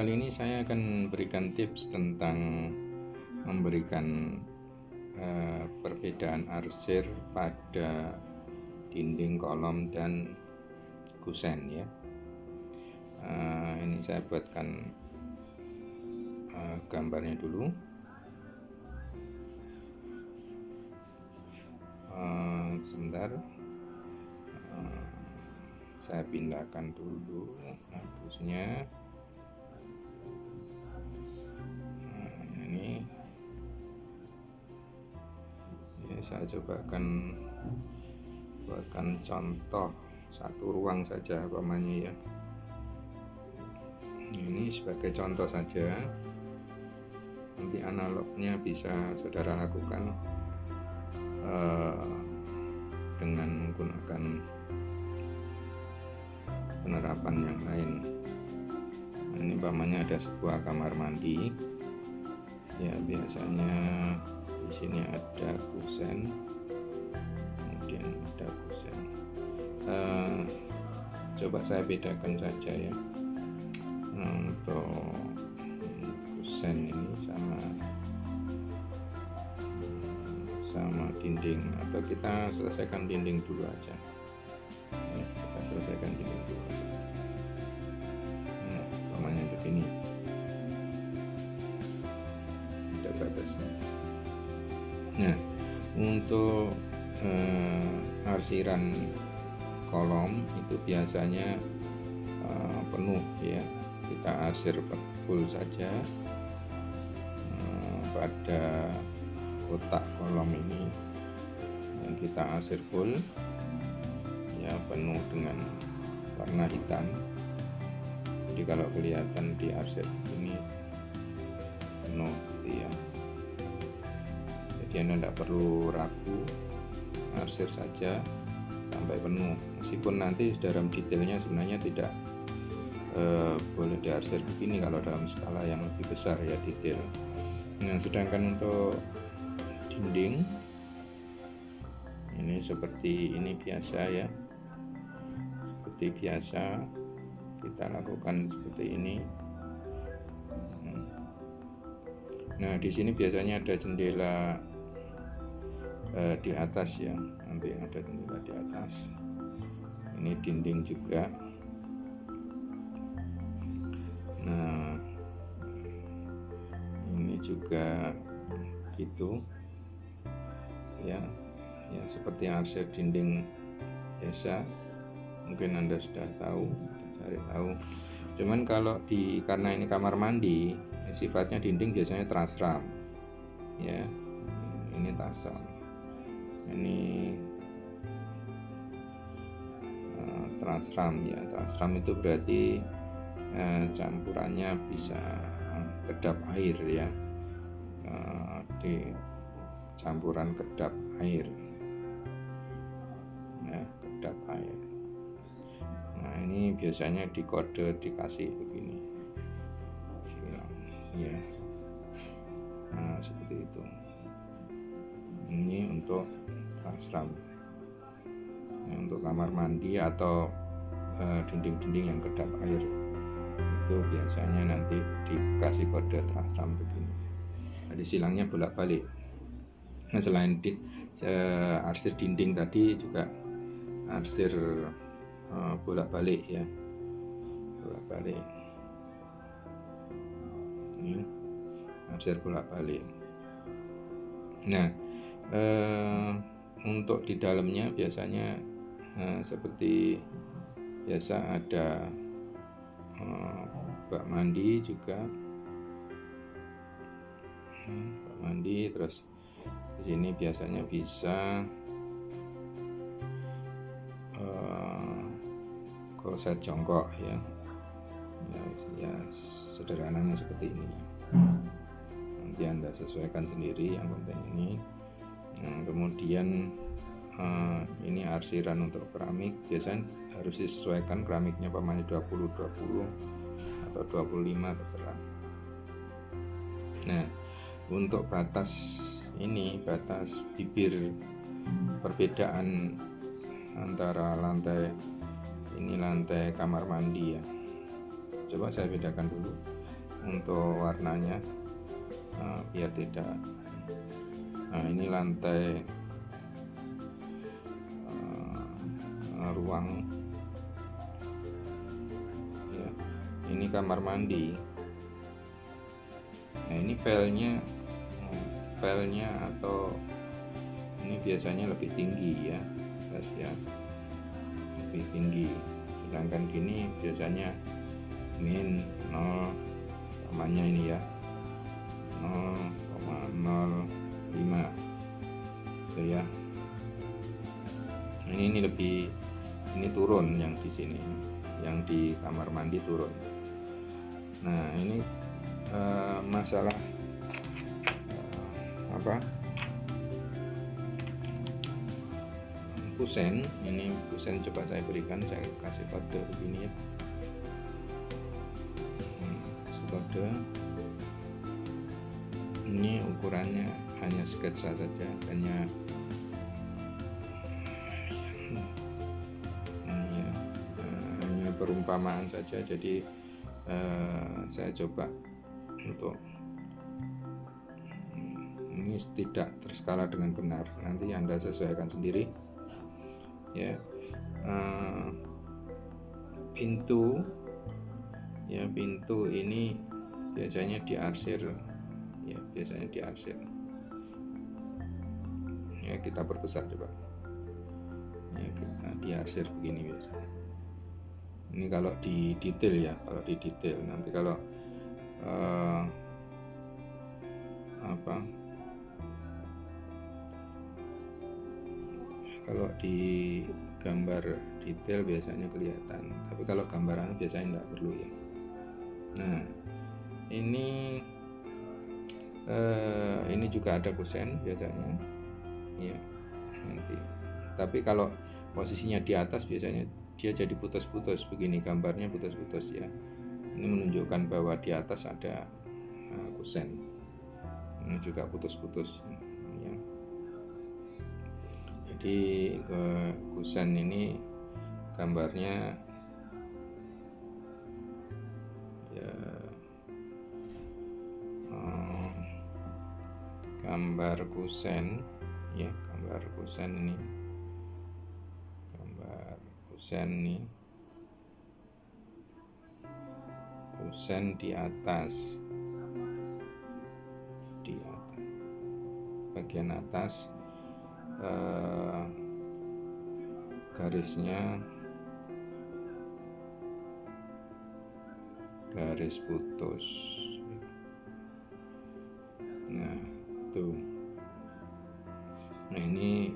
kali ini saya akan berikan tips tentang memberikan perbedaan arsir pada dinding, kolom, dan kusen ya. Ini saya buatkan gambarnya dulu. Sebentar, saya pindahkan dulu hapusnya. Ini ya, saya cobakan buatkan contoh satu ruang saja umpamanya ya. Ini sebagai contoh saja, nanti analognya bisa saudara lakukan dengan menggunakan penerapan yang lain. Ini umpamanya ada sebuah kamar mandi ya, biasanya di sini ada kusen, kemudian ada kusen. Coba saya bedakan saja ya, untuk kusen ini sama dinding, atau kita selesaikan dinding dulu aja ya, kita selesaikan dinding dulu aja. Umpamanya begini, ada batasnya. Nah, untuk arsiran kolom itu biasanya penuh ya, kita arsir full saja pada kotak kolom ini yang kita arsir full ya, penuh dengan warna hitam. Jadi kalau kelihatan di arsir ini penuh gitu ya, jadi Anda tidak perlu ragu, arsir saja sampai penuh, meskipun nanti dalam detailnya sebenarnya tidak boleh diarsir begini kalau dalam skala yang lebih besar ya, detail. Nah, sedangkan untuk dinding ini seperti ini biasa ya, seperti biasa kita lakukan seperti ini. Nah, di sini biasanya ada jendela di atas ya, nanti ada jendela di atas. Ini dinding juga. Nah, ini juga gitu ya, ya seperti arsir dinding biasa, mungkin Anda sudah tahu, cari tahu. Cuman kalau karena ini kamar mandi, sifatnya dinding biasanya trasram ya, ini trasram, ini trasram ya. Trasram itu berarti campurannya bisa kedap air ya, di campuran kedap air ya, kedap air. Nah, ini biasanya di kode dikasih begini ya. Nah, seperti itu. Ini untuk trasram, untuk kamar mandi atau dinding-dinding yang kedap air itu biasanya nanti dikasih kode trasram begini. Jadi silangnya bolak-balik. Nah, selain arsir dinding tadi juga arsir bolak-balik ya, bolak-balik. Ini arsir bolak-balik. Nah, untuk di dalamnya biasanya seperti biasa ada bak mandi juga, bak mandi. Terus di sini biasanya bisa kloset jongkok ya, ya sederhananya seperti ini. Nanti Anda sesuaikan sendiri, yang penting ini. Nah, kemudian ini arsiran untuk keramik, biasanya harus disesuaikan keramiknya pamannya 20-20 atau 25 terserah. Nah, untuk batas ini, batas bibir perbedaan antara lantai ini, lantai kamar mandi ya, coba saya bedakan dulu. untuk warnanya, biar tidak. Nah, ini lantai ruang ya. Ini kamar mandi. Nah, ini pelnya atau ini biasanya lebih tinggi ya guys ya, lebih tinggi, sedangkan gini biasanya min 0 namanya ini ya 0,05 gitu ya. Ini lebih, ini turun yang di sini, yang di kamar mandi turun. Nah, ini masalah kusen. Ini kusen coba saya berikan, saya kasih kode begini ya, kasih kode. Ini ukurannya hanya sketsa saja, hanya perumpamaan saja. Jadi saya coba untuk ini tidak terskala dengan benar, nanti Anda sesuaikan sendiri ya. Pintu ya, pintu ini biasanya diarsir ya, biasanya diarsir ya. Kita perbesar coba ya, kita diarsir begini biasanya. Ini kalau di detail ya, kalau di detail. Nanti kalau kalau di gambar detail biasanya kelihatan, tapi kalau gambaran biasanya tidak perlu ya. Nah, ini juga ada kusen biasanya ya nanti. Tapi kalau posisinya di atas biasanya dia jadi putus-putus begini, gambarnya putus-putus ya. Ini menunjukkan bahwa di atas ada kusen. Ini juga putus-putus ya. Jadi kusen ini gambarnya ya, gambar kusen ya, gambar kusen ini, gambar kusen ini, kusen di atas bagian atas garisnya garis putus. Nah tuh, nah ini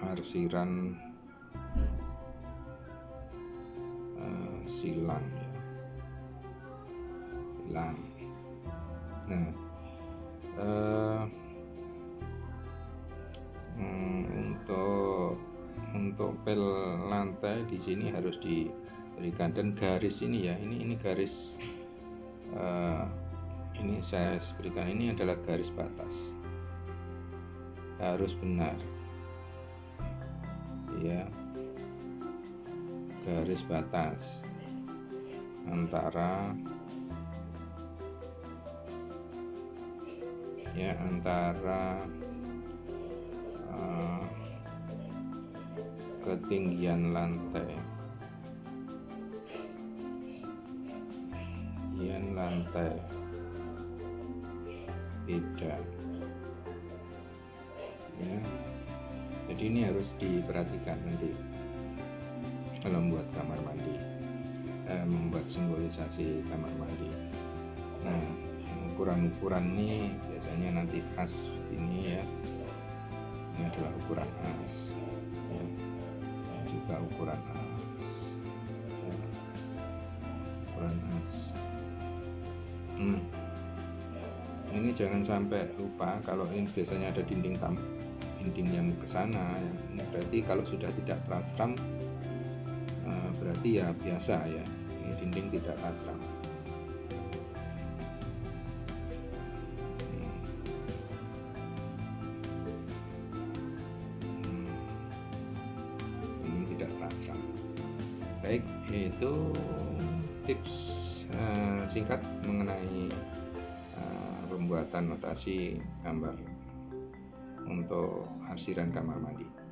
arsiran silang ya, silang. Nah untuk pel lantai di sini harus diberikan, dan garis ini ya, ini garis ini saya berikan, ini adalah garis batas, harus benar ya, garis batas antara ya, antara ketinggian lantai, beda ya. Jadi ini harus diperhatikan nanti kalau membuat kamar mandi, membuat simbolisasi kamar mandi. Nah, ukuran-ukuran ini biasanya nanti as ini ya, ini adalah ukuran as ya, juga ukuran as ya, ukuran as. Ini jangan sampai lupa, kalau ini biasanya ada dinding yang ke sana ya. Ini berarti kalau sudah tidak terasram, berarti ya biasa ya, ini dinding tidak terasram. Ini tidak terasram. Baik, itu tips singkat mengenai pembuatan notasi gambar untuk arsiran kamar mandi.